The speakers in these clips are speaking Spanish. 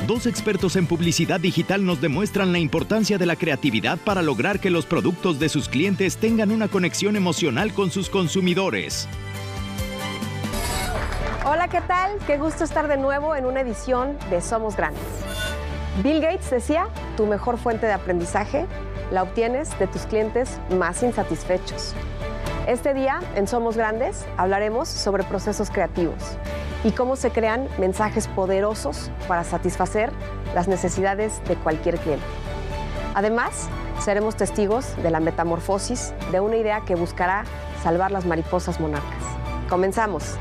Dos expertos en publicidad digital nos demuestran la importancia de la creatividad para lograr que los productos de sus clientes tengan una conexión emocional con sus consumidores. Hola, ¿qué tal? Qué gusto estar de nuevo en una edición de Somos Grandes. Bill Gates decía, tu mejor fuente de aprendizaje la obtienes de tus clientes más insatisfechos. Este día, en Somos Grandes, hablaremos sobre procesos creativos y cómo se crean mensajes poderosos para satisfacer las necesidades de cualquier cliente. Además, seremos testigos de la metamorfosis de una idea que buscará salvar las mariposas monarcas. ¡Comenzamos!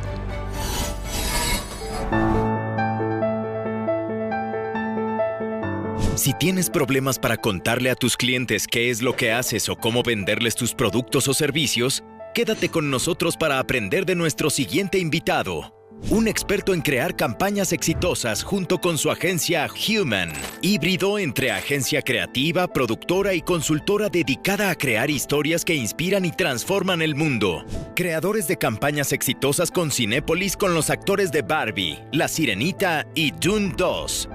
Si tienes problemas para contarle a tus clientes qué es lo que haces o cómo venderles tus productos o servicios, quédate con nosotros para aprender de nuestro siguiente invitado. Un experto en crear campañas exitosas junto con su agencia Human, híbrido entre agencia creativa, productora y consultora dedicada a crear historias que inspiran y transforman el mundo. Creadores de campañas exitosas con Cinépolis con los actores de Barbie, La Sirenita y Dune 2.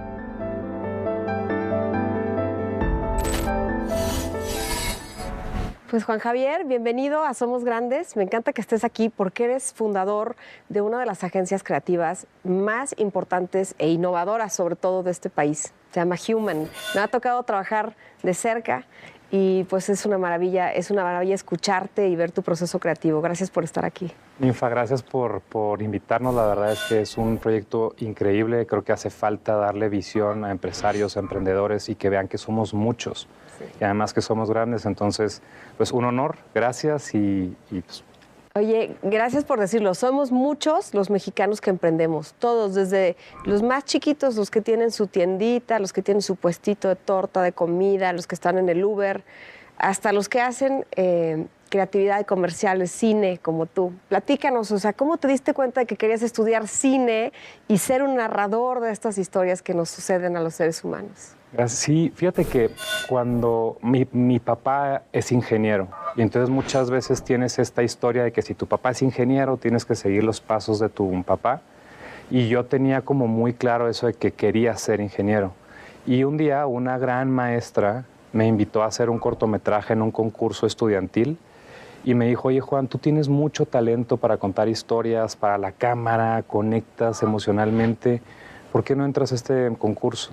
Pues Juan Javier, bienvenido a Somos Grandes. Me encanta que estés aquí porque eres fundador de una de las agencias creativas más importantes e innovadoras, sobre todo de este país. Se llama Human. Me ha tocado trabajar de cerca y pues es una maravilla escucharte y ver tu proceso creativo. Gracias por estar aquí. Ninfa, gracias por invitarnos. La verdad es que es un proyecto increíble. Creo que hace falta darle visión a empresarios, a emprendedores y que vean que somos muchos. Sí. Y además que somos grandes. Entonces, pues un honor. Gracias y pues... Oye, gracias por decirlo. Somos muchos los mexicanos que emprendemos. Todos, desde los más chiquitos, los que tienen su tiendita, los que tienen su puestito de torta, de comida, los que están en el Uber, hasta los que hacen creatividad de comerciales, cine, como tú. Platícanos, o sea, ¿cómo te diste cuenta de que querías estudiar cine y ser un narrador de estas historias que nos suceden a los seres humanos? Sí, fíjate que cuando mi papá es ingeniero y entonces muchas veces tienes esta historia de que si tu papá es ingeniero tienes que seguir los pasos de tu papá y yo tenía como muy claro eso de que quería ser ingeniero y un día una gran maestra me invitó a hacer un cortometraje en un concurso estudiantil y me dijo, oye Juan, tú tienes mucho talento para contar historias, para la cámara, conectas emocionalmente, ¿por qué no entras a este concurso?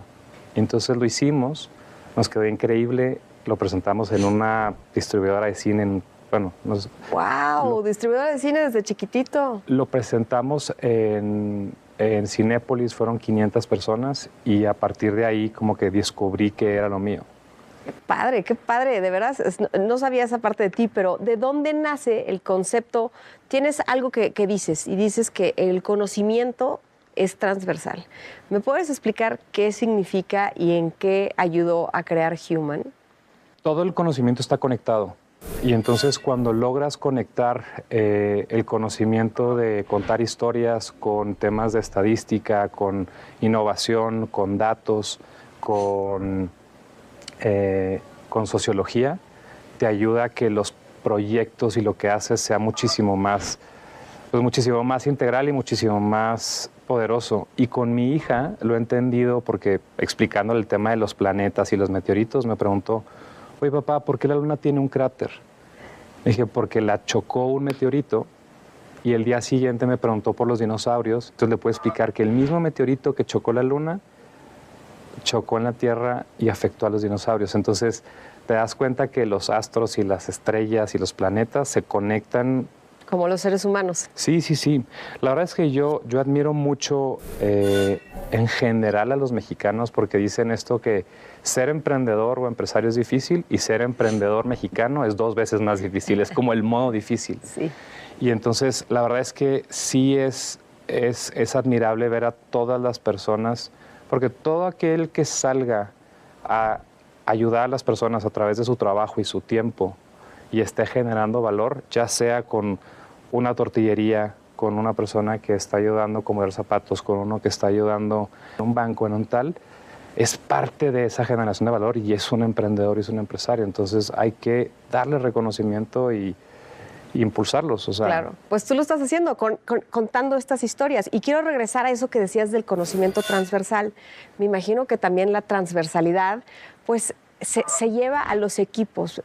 Entonces lo hicimos, nos quedó increíble, lo presentamos en una distribuidora de cine, ¡Wow! Distribuidora de cine desde chiquitito. Lo presentamos en Cinépolis, fueron 500 personas y a partir de ahí como que descubrí que era lo mío. Qué padre, de verdad, no sabía esa parte de ti, pero ¿de dónde nace el concepto? Tienes algo que dices y dices que el conocimiento es transversal. ¿Me puedes explicar qué significa y en qué ayudó a crear Human? Todo el conocimiento está conectado y entonces cuando logras conectar el conocimiento de contar historias con temas de estadística, con innovación, con datos, con sociología, te ayuda a que los proyectos y lo que haces sea muchísimo más integral y muchísimo más poderoso. Y con mi hija lo he entendido porque explicándole el tema de los planetas y los meteoritos me preguntó, oye papá, ¿por qué la luna tiene un cráter? Le dije, porque la chocó un meteorito y el día siguiente me preguntó por los dinosaurios. Entonces le puedo explicar que el mismo meteorito que chocó la luna chocó en la Tierra y afectó a los dinosaurios. Entonces te das cuenta que los astros y las estrellas y los planetas se conectan como los seres humanos. Sí. La verdad es que yo admiro mucho en general a los mexicanos porque dicen esto que ser emprendedor o empresario es difícil y ser emprendedor mexicano es 2 veces más difícil. Es como el modo difícil. Sí. Y entonces la verdad es que sí es admirable ver a todas las personas porque todo aquel que salga a ayudar a las personas a través de su trabajo y su tiempo y esté generando valor, ya sea con una tortillería, con una persona que está ayudando a acomodar zapatos, con uno que está ayudando en un banco, en un tal, es parte de esa generación de valor y es un emprendedor y es un empresario. Entonces hay que darle reconocimiento y impulsarlos. O sea, claro, pues tú lo estás haciendo, contando estas historias. Y quiero regresar a eso que decías del conocimiento transversal. Me imagino que también la transversalidad, pues, se lleva a los equipos.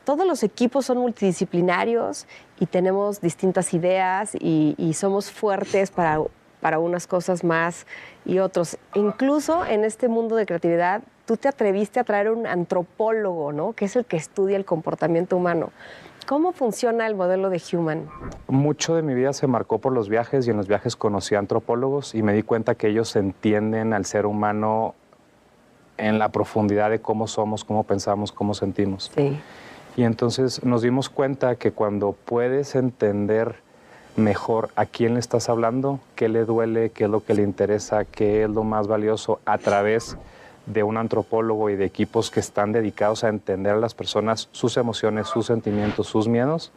Todos los equipos son multidisciplinarios y tenemos distintas ideas y somos fuertes para unas cosas más y otros. Incluso en este mundo de creatividad, tú te atreviste a traer un antropólogo, ¿no? Que es el que estudia el comportamiento humano. ¿Cómo funciona el modelo de Human? Mucho de mi vida se marcó por los viajes y en los viajes conocí a antropólogos y me di cuenta que ellos entienden al ser humano en la profundidad de cómo somos, cómo pensamos, cómo sentimos. Sí. Y entonces nos dimos cuenta que cuando puedes entender mejor a quién le estás hablando, qué le duele, qué es lo que le interesa, qué es lo más valioso a través de un antropólogo y de equipos que están dedicados a entender a las personas, sus emociones, sus sentimientos, sus miedos.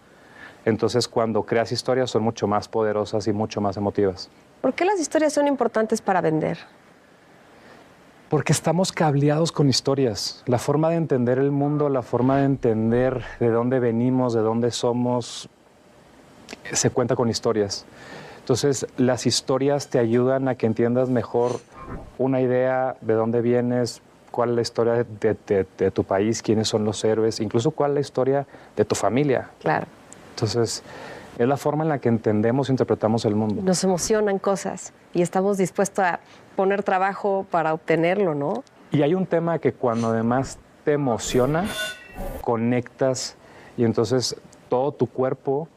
Entonces, cuando creas historias son mucho más poderosas y mucho más emotivas. ¿Por qué las historias son importantes para vender? Porque estamos cableados con historias. La forma de entender el mundo, la forma de entender de dónde venimos, de dónde somos, se cuenta con historias. Entonces, las historias te ayudan a que entiendas mejor una idea, de dónde vienes, cuál es la historia de tu país, quiénes son los héroes, incluso cuál es la historia de tu familia. Claro. Entonces, es la forma en la que entendemos e interpretamos el mundo. Nos emocionan cosas y estamos dispuestos a poner trabajo para obtenerlo, ¿no? Y hay un tema que cuando además te emociona, conectas y entonces todo tu cuerpo,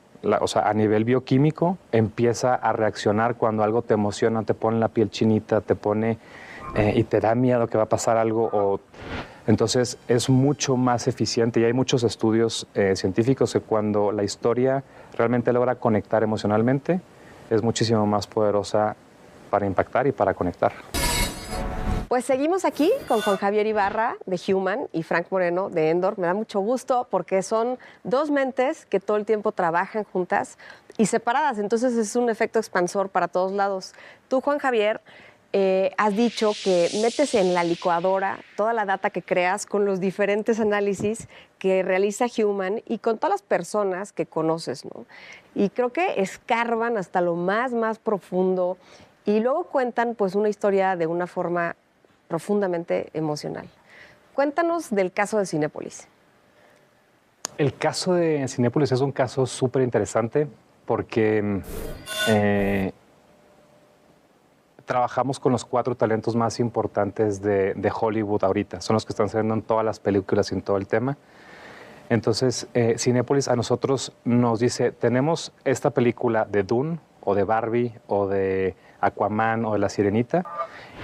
o sea, a nivel bioquímico, empieza a reaccionar cuando algo te emociona, te pone la piel chinita, te pone y te da miedo que va a pasar algo. Entonces es mucho más eficiente y hay muchos estudios científicos que cuando la historia realmente logra conectar emocionalmente, es muchísimo más poderosa para impactar y para conectar. Pues seguimos aquí con Juan Javier Ibarra de Human y Frank Moreno de Endor. Me da mucho gusto porque son dos mentes que todo el tiempo trabajan juntas y separadas. Entonces es un efecto expansor para todos lados. Tú, Juan Javier, has dicho que metes en la licuadora toda la data que creas con los diferentes análisis que realiza Human y con todas las personas que conoces, ¿no? Y creo que escarban hasta lo más profundo y luego cuentan pues una historia de una forma profundamente emocional. Cuéntanos del caso de Cinépolis. El caso de Cinépolis es un caso súper interesante porque trabajamos con los 4 talentos más importantes de Hollywood ahorita. Son los que están saliendo en todas las películas y en todo el tema. Entonces, Cinépolis a nosotros nos dice, tenemos esta película de Dune, o de Barbie, o de Aquaman, o de La Sirenita,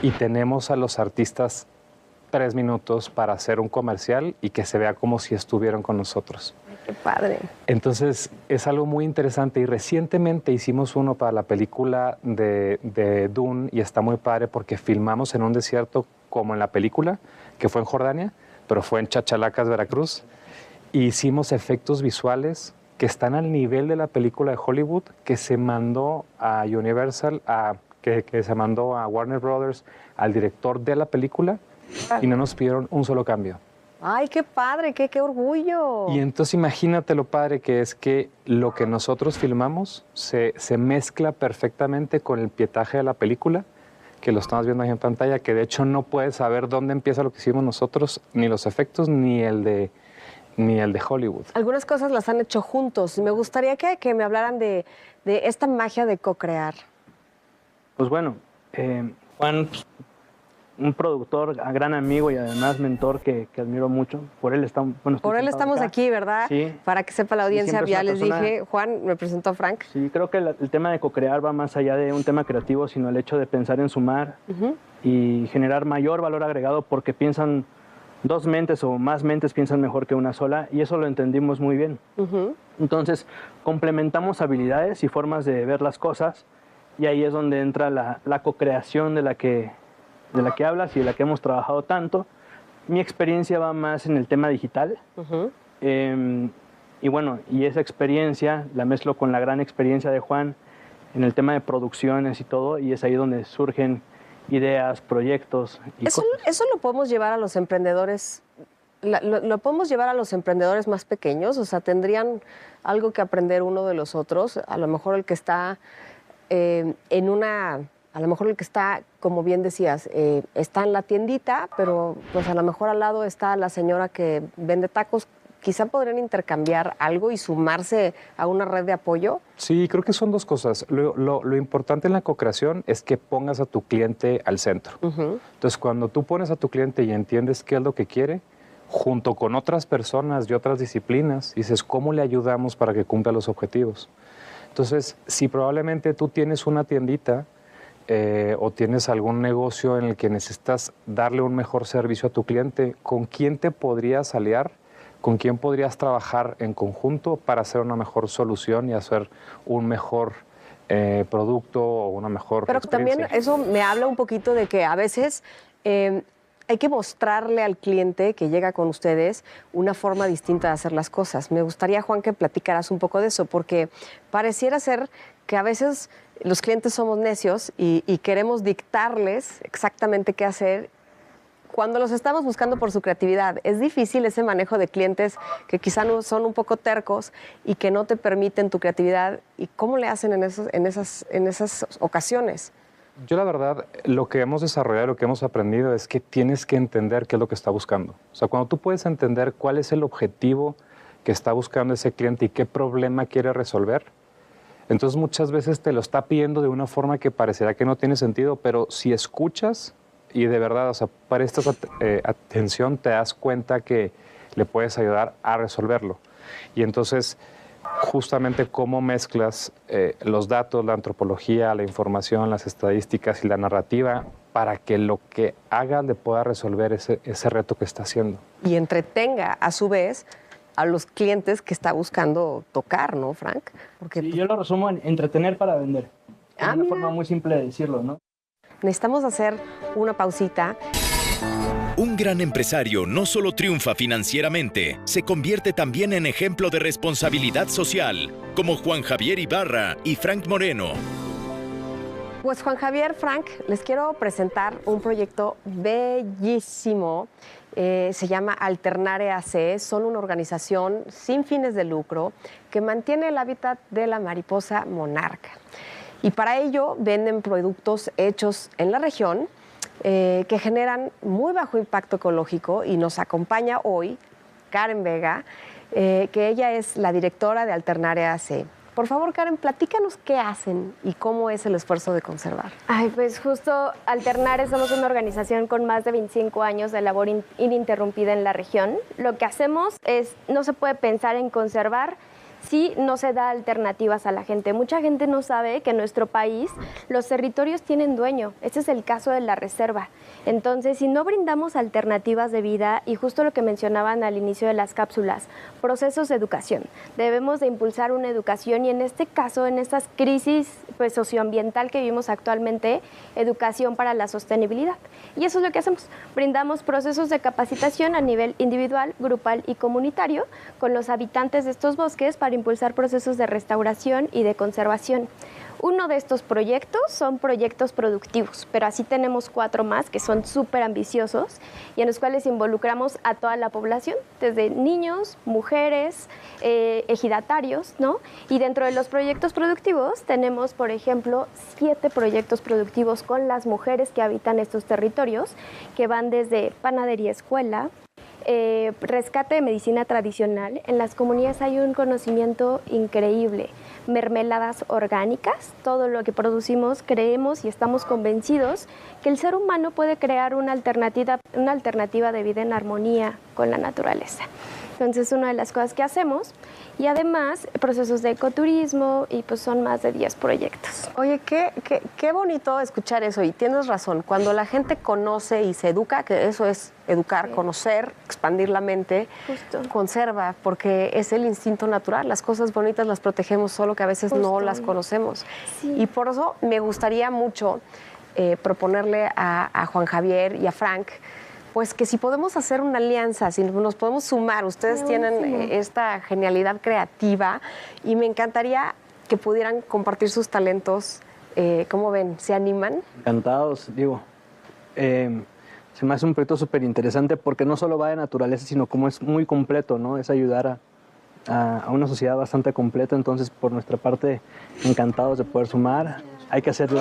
y tenemos a los artistas 3 minutos para hacer un comercial y que se vea como si estuvieran con nosotros. Ay, qué padre. Entonces, es algo muy interesante y recientemente hicimos uno para la película de Dune y está muy padre porque filmamos en un desierto como en la película, que fue en Jordania, pero fue en Chachalacas, Veracruz, y hicimos efectos visuales que están al nivel de la película de Hollywood, que se mandó a Universal, que se mandó a Warner Brothers, al director de la película, y no nos pidieron un solo cambio. ¡Ay, qué padre! ¡Qué orgullo! Y entonces imagínate lo padre que es que lo que nosotros filmamos se mezcla perfectamente con el pietaje de la película, que lo estamos viendo ahí en pantalla, que de hecho no puedes saber dónde empieza lo que hicimos nosotros, ni los efectos, ni el de Hollywood. Algunas cosas las han hecho juntos. Me gustaría que me hablaran de esta magia de co-crear. Pues bueno, Juan, un productor, gran amigo y además mentor que admiro mucho. Por él estamos, estamos aquí, ¿verdad? Sí. Para que sepa la audiencia, ya les dije, Juan me presentó a Frank. Sí, creo que el tema de co-crear va más allá de un tema creativo, sino el hecho de pensar en sumar y generar mayor valor agregado porque piensan 2 mentes o más mentes piensan mejor que una sola y eso lo entendimos muy bien. Entonces, complementamos habilidades y formas de ver las cosas y ahí es donde entra la co-creación de la que hablas y de la que hemos trabajado tanto. Mi experiencia va más en el tema digital y bueno, y esa experiencia la mezclo con la gran experiencia de Juan en el tema de producciones y todo y es ahí donde surgen ideas, proyectos. Y eso lo podemos llevar a los emprendedores lo podemos llevar a los emprendedores más pequeños, o sea, tendrían algo que aprender uno de los otros. A lo mejor el que está a lo mejor el que está, como bien decías, está en la tiendita, pero pues a lo mejor al lado está la señora que vende tacos. Quizá podrían intercambiar algo y sumarse a una red de apoyo. Sí, creo que son dos cosas. Lo importante en la co-creación es que pongas a tu cliente al centro. Entonces, cuando tú pones a tu cliente y entiendes qué es lo que quiere, junto con otras personas y otras disciplinas, dices, ¿cómo le ayudamos para que cumpla los objetivos? Entonces, si probablemente tú tienes una tiendita o tienes algún negocio en el que necesitas darle un mejor servicio a tu cliente, ¿con quién te podrías aliar? ¿Con quién podrías trabajar en conjunto para hacer una mejor solución y hacer un mejor producto o una mejor experiencia? También eso me habla un poquito de que a veces hay que mostrarle al cliente que llega con ustedes una forma distinta de hacer las cosas. Me gustaría, Juan, que platicaras un poco de eso, porque pareciera ser que a veces los clientes somos necios y queremos dictarles exactamente qué hacer cuando los estamos buscando por su creatividad. Es difícil ese manejo de clientes que quizá no son un poco tercos y que no te permiten tu creatividad. ¿Y cómo le hacen en esas ocasiones? Yo la verdad, lo que hemos desarrollado, lo que hemos aprendido es que tienes que entender qué es lo que está buscando. O sea, cuando tú puedes entender cuál es el objetivo que está buscando ese cliente y qué problema quiere resolver, entonces muchas veces te lo está pidiendo de una forma que parecerá que no tiene sentido, pero si escuchas y de verdad, o sea, prestas atención, te das cuenta que le puedes ayudar a resolverlo. Y entonces, justamente cómo mezclas los datos, la antropología, la información, las estadísticas y la narrativa para que lo que haga le pueda resolver ese reto que está haciendo. Y entretenga, a su vez, a los clientes que está buscando tocar, ¿no, Frank? Porque sí, yo lo resumo en entretener para vender. Es una forma muy simple de decirlo, ¿no? Necesitamos hacer una pausita. Un gran empresario no solo triunfa financieramente, se convierte también en ejemplo de responsabilidad social, como Juan Javier Ibarra y Frank Moreno. Pues Juan Javier, Frank, les quiero presentar un proyecto bellísimo. Se llama Alternare AC. Son una organización sin fines de lucro que mantiene el hábitat de la mariposa monarca. Y para ello venden productos hechos en la región que generan muy bajo impacto ecológico, y nos acompaña hoy Karen Vega, que ella es la directora de Alternare AC. Por favor, Karen, platícanos qué hacen y cómo es el esfuerzo de conservar. Ay, pues justo Alternare somos una organización con más de 25 años de labor ininterrumpida en la región. Lo que hacemos es, no se puede pensar en conservar si no se da alternativas a la gente. Mucha gente no sabe que en nuestro país los territorios tienen dueño. Este es el caso de la reserva. Entonces, si no brindamos alternativas de vida, y justo lo que mencionaban al inicio de las cápsulas, procesos de educación. Debemos de impulsar una educación, y en este caso, en estas crisis pues, socioambiental que vivimos actualmente, educación para la sostenibilidad. Y eso es lo que hacemos. Brindamos procesos de capacitación a nivel individual, grupal y comunitario con los habitantes de estos bosques para impulsar procesos de restauración y de conservación. Uno de estos proyectos son proyectos productivos, pero así tenemos 4 más que son súper ambiciosos y en los cuales involucramos a toda la población, desde niños, mujeres, ejidatarios, ¿no? Y dentro de los proyectos productivos tenemos, por ejemplo, 7 proyectos productivos con las mujeres que habitan estos territorios, que van desde panadería escuela, rescate de medicina tradicional. En las comunidades hay un conocimiento increíble. Mermeladas orgánicas, todo lo que producimos, creemos y estamos convencidos que el ser humano puede crear una alternativa de vida en armonía con la naturaleza. Entonces, es una de las cosas que hacemos. Y además, procesos de ecoturismo, y pues son más de 10 proyectos. Oye, qué bonito escuchar eso, y tienes razón. Cuando la gente conoce y se educa, que eso es educar, sí, conocer, expandir la mente, justo, conserva, porque es el instinto natural. Las cosas bonitas las protegemos, solo que a veces justo no las conocemos. Sí. Y por eso me gustaría mucho proponerle a Juan Javier y a Frank, pues que si podemos hacer una alianza, si nos podemos sumar. Ustedes tienen esta genialidad creativa y me encantaría que pudieran compartir sus talentos. ¿Cómo ven? ¿Se animan? Encantados, digo. Se me hace un proyecto súper interesante porque no solo va de naturaleza, sino como es muy completo, ¿no? Es ayudar a una sociedad bastante completa. Entonces, por nuestra parte, encantados de poder sumar. Hay que hacerlo.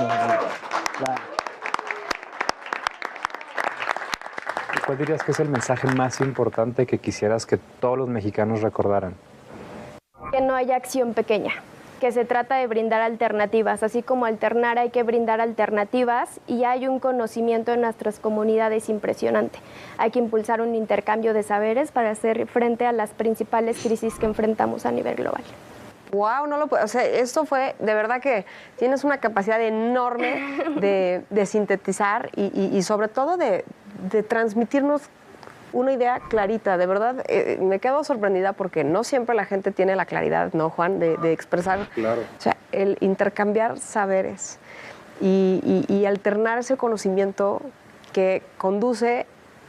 ¿Cuál dirías que es el mensaje más importante que quisieras que todos los mexicanos recordaran? Que no haya acción pequeña, que se trata de brindar alternativas. Así como alternar, hay que brindar alternativas y hay un conocimiento en nuestras comunidades impresionante. Hay que impulsar un intercambio de saberes para hacer frente a las principales crisis que enfrentamos a nivel global. Wow, no lo puedo. O sea, esto fue, de verdad que tienes una capacidad enorme de sintetizar y sobre todo de transmitirnos una idea clarita. De verdad, me quedo sorprendida porque no siempre la gente tiene la claridad, ¿no, Juan? De expresar. Claro. O sea, el intercambiar saberes y alternar ese conocimiento que conduce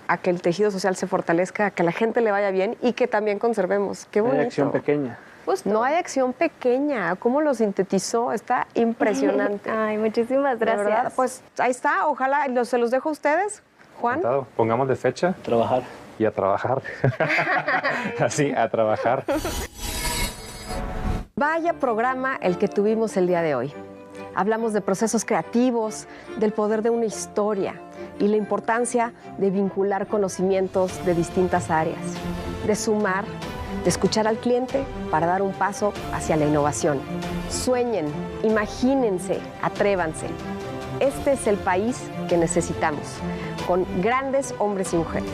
a que el tejido social se fortalezca, a que la gente le vaya bien y que también conservemos. Qué bonito. Hay acción pequeña. Justo. No hay acción pequeña. ¿Cómo lo sintetizó? Está impresionante. Ay, muchísimas gracias. De verdad, pues ahí está. Ojalá se los dejo a ustedes, Juan. Encantado. Pongamos de fecha. Trabajar. Y a trabajar. Así, a trabajar. Vaya programa el que tuvimos el día de hoy. Hablamos de procesos creativos, del poder de una historia y la importancia de vincular conocimientos de distintas áreas, de sumar, de escuchar al cliente para dar un paso hacia la innovación. Sueñen, imagínense, atrévanse. Este es el país que necesitamos, con grandes hombres y mujeres.